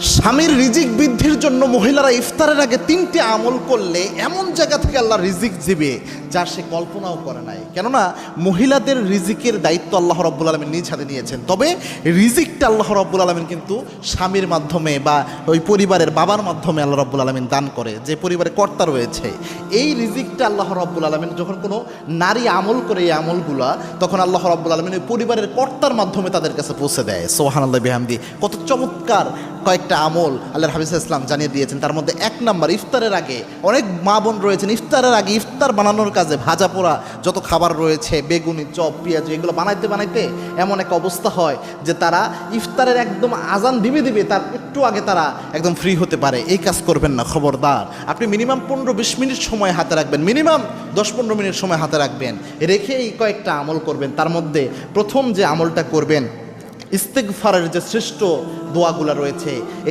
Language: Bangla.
স্বামীর রিজিক বৃদ্ধির জন্য মহিলারা ইফতারের আগে 3টে আমল করলে এমন জায়গা থেকে আল্লাহ রিজিক দিবে যা সে কল্পনাও করে নাই। কেননা মহিলাদের রিজিকের দায়িত্ব আল্লাহ রাব্বুল আলামিন নিজ হাতে নিয়েছেন। তবে রিজিকটা আল্লাহ রাব্বুল আলামিন কিন্তু স্বামীর মাধ্যমে বা ওই পরিবারের বাবার মাধ্যমে আল্লাহ রাব্বুল আলামিন দান করে, যে পরিবারে কর্তা রয়েছে। এই রিজিকটা আল্লাহ রাব্বুল আলামিন যখন কোনো নারী আমল করে এই আমলগুলা, তখন আল্লাহ রাব্বুল আলামিন ওই পরিবারের কর্তার মাধ্যমে তাদের কাছে পৌঁছে দেয়। সুবহানাল্লাহ বিহামদি। কত চমৎকার কয়েকটা আমল আল্লাহর হাবিব ইসলাম জানিয়ে দিয়েছেন। তার মধ্যে 1 নাম্বার, ইফতারের আগে অনেক মা বোন রয়েছেন ইফতারের আগে ইফতার বানানোর কাজে ভাজা পোড়া যত খাবার রয়েছে, বেগুনি, চপ, পেঁয়াজ, এগুলো বানাইতে বানাইতে এমন এক অবস্থা হয় যে তারা ইফতারের একদম আজান দিবে তার একটু আগে তারা একদম ফ্রি হতে পারে। এই কাজ করবেন না, খবরদার। আপনি মিনিমাম 15-20 মিনিট সময় হাতে রাখবেন, মিনিমাম 10-15 মিনিট সময় হাতে রাখবেন, রেখে এই কয়েকটা আমল করবেন। তার মধ্যে প্রথম যে আমলটা করবেন, ইস্তেগফারের যে শ্রেষ্ঠ দোয়াগুলো রয়েছে,